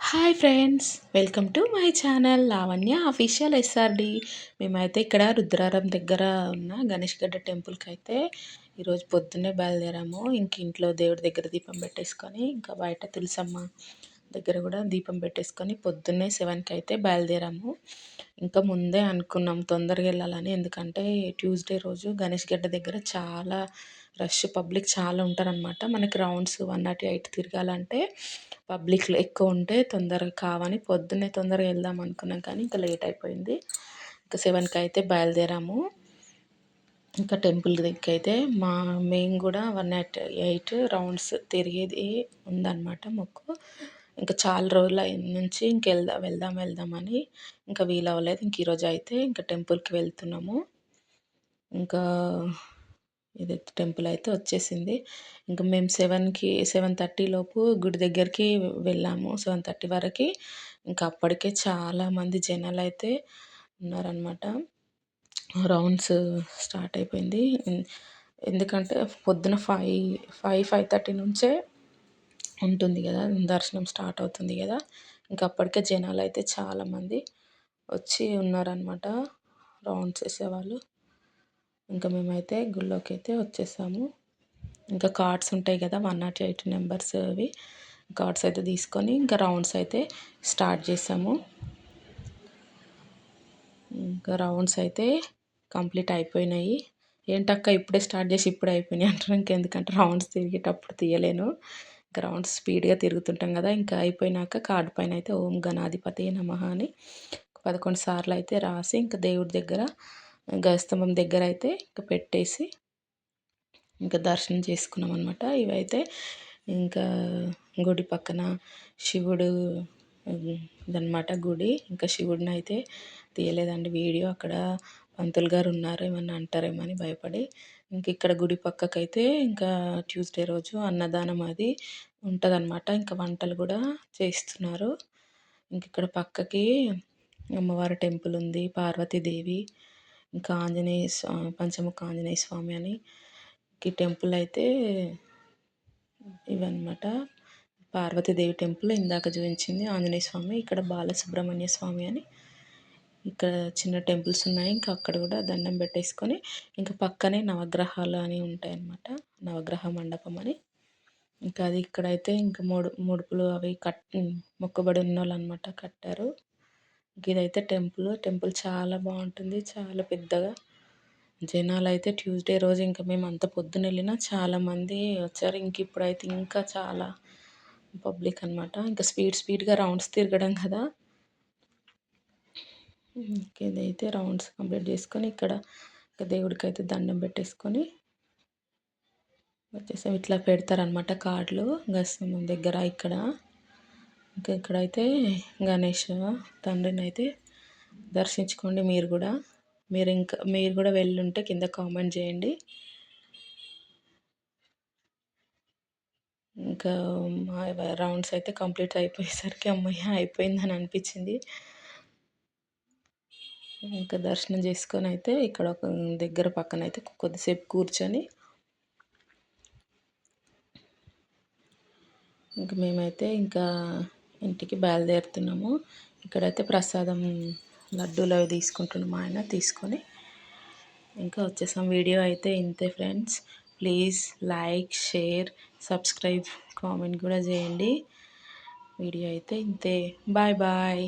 Hi friends, welcome to my channel Lavanya official SRD. మేమైతే ఇక్కడ రుద్రారం దగ్గర ఉన్న గణేష్ గడ్డ టెంపుల్కి అయితే ఈరోజు పొద్దున్నే బయలుదేరాము. ఇంక ఇంట్లో దేవుడి దగ్గర దీపం పెట్టేసుకొని ఇంకా బయట తులసమ్మ దగ్గర కూడా దీపం పెట్టేసుకొని పొద్దున్నే 7కి అయితే బయలుదేరాము. ఇంకా ముందే అనుకున్నాం తొందరగా వెళ్ళాలని, ఎందుకంటే ట్యూస్డే రోజు గణేష్ గడ్డ దగ్గర చాలా రష్, పబ్లిక్ చాలా ఉంటారనమాట. మనకి రౌండ్స్ 108 తిరగాలంటే పబ్లిక్ ఎక్కువ ఉంటే తొందరగా కావని పొద్దున్నే తొందరగా వెళ్దాం అనుకున్నాం, కానీ ఇంకా లేట్ అయిపోయింది. ఇంకా 7కి అయితే బయలుదేరాము. ఇంకా టెంపుల్ దగ్గరికి అయితే మేము కూడా 108 రౌండ్స్ తిరిగేది ఉందన్నమాట మొక్కు. ఇంకా చాలా రోజుల నుంచి వెళ్దామని ఇంకా వీలవ్వలేదు. ఇంక ఈరోజు అయితే ఇంకా టెంపుల్కి వెళ్తున్నాము. ఇంకా ఇది టెంపుల్ అయితే వచ్చేసింది. ఇంకా మేము 7:30 లోపు గుడి దగ్గరికి వెళ్ళాము. 7:30 వరకు ఇంకా అప్పటికే చాలామంది జనాలు అయితే ఉన్నారనమాట. రౌండ్స్ స్టార్ట్ అయిపోయింది. ఎందుకంటే పొద్దున 5:30 నుంచే ఉంటుంది కదా, దర్శనం స్టార్ట్ అవుతుంది కదా. ఇంకా అప్పటికే జనాలు అయితే చాలామంది వచ్చి ఉన్నారనమాట, రౌండ్స్ వేసేవాళ్ళు. ఇంకా మేమైతే గుళ్ళోకి అయితే వచ్చేసాము. ఇంకా కార్డ్స్ ఉంటాయి కదా, 108 నెంబర్స్ అవి కార్డ్స్ అయితే తీసుకొని ఇంకా రౌండ్స్ అయితే స్టార్ట్ చేసాము. ఇంకా రౌండ్స్ అయితే కంప్లీట్ అయిపోయినాయి. ఏంటక్క ఇప్పుడే స్టార్ట్ చేసి ఇప్పుడే అయిపోయినాయి అంటారు. ఇంకెందుకంటే రౌండ్స్ తిరిగేటప్పుడు తీయలేను. ఇంకా రౌండ్స్ స్పీడ్గా తిరుగుతుంటాం కదా. ఇంకా అయిపోయినాక కార్డు పైన అయితే ఓం గణాధిపతి నమః అని 11 సార్లు అయితే రాసి ఇంకా దేవుడి దగ్గర గజస్తంభం దగ్గర అయితే ఇంకా పెట్టేసి ఇంకా దర్శనం చేసుకున్నాం అనమాట. ఇవైతే ఇంకా గుడి పక్కన శివుడు ఇదనమాట గుడి. ఇంకా శివుడిని అయితే తీయలేదండి వీడియో, అక్కడ పంతులు గారు ఉన్నారు ఏమన్నా అంటారేమో అని భయపడి. ఇంక ఇక్కడ గుడి పక్కకైతే ఇంకా ట్యూస్డే రోజు అన్నదానం అది ఉంటుందన్నమాట. ఇంకా వంటలు కూడా చేస్తున్నారు. ఇంక ఇక్కడ పక్కకి అమ్మవారి టెంపుల్ ఉంది, పార్వతీదేవి, ఇంకా పంచముఖ ఆంజనేయ స్వామి అని ఈ టెంపుల్ అయితే ఇవన్నమాట. పార్వతీదేవి టెంపుల్ ఇందాక చూపించింది, ఆంజనేయ స్వామి, ఇక్కడ బాలసుబ్రహ్మణ్య స్వామి అని ఇక్కడ చిన్న టెంపుల్స్ ఉన్నాయి. ఇంకా అక్కడ కూడా దండం పెట్టేసుకొని ఇంకా పక్కనే నవగ్రహాలు అని ఉంటాయన్నమాట, నవగ్రహ మండపం అని. ఇంకా అది ఇక్కడైతే ఇంకా ముడుపులు అవి మొక్కుబడి ఉన్న వాళ్ళు అనమాట కట్టారు. ఇదైతే టెంపుల్ చాలా బాగుంటుంది, చాలా పెద్దగా. జనాలు అయితే ట్యూస్డే రోజు ఇంకా మేము అంత పొద్దున వెళ్ళినా చాలామంది వచ్చారు. ఇంక ఇప్పుడైతే ఇంకా చాలా పబ్లిక్ అనమాట. ఇంకా స్పీడ్గా రౌండ్స్ తిరగడం కదా. ఇదైతే రౌండ్స్ కంప్లీట్ చేసుకొని ఇక్కడ దేవుడికి అయితే దండం పెట్టేసుకొని వచ్చేసాం. ఇట్లా పెడతారనమాట కార్డులు గజస్తంభం దగ్గర. ఇంకా ఇక్కడైతే గణేష్ తండ్రిని అయితే దర్శించుకోండి. మీరు కూడా వెళ్ళుంటే కింద కామెంట్ చేయండి. ఇంకా మా రౌండ్స్ అయితే కంప్లీట్ అయిపోయేసరికి అమ్మయ్య అయిపోయిందని అనిపించింది. ఇంకా దర్శనం చేసుకొని అయితే ఇక్కడ ఒక దగ్గర పక్కన అయితే కొద్దిసేపు కూర్చొని ఇంకా మేమైతే ఇంకా ఇంటికి బయలుదేరుతున్నాము. ఇక్కడైతే ప్రసాదం లడ్డూలు అవి తీసుకుంటున్నాము, ఆయన తీసుకొని ఇంకా వచ్చేసాం. వీడియో అయితే ఇంతే friends. Please like, share, subscribe, comment కూడా చేయండి. వీడియో అయితే ఇంతే. Bye bye.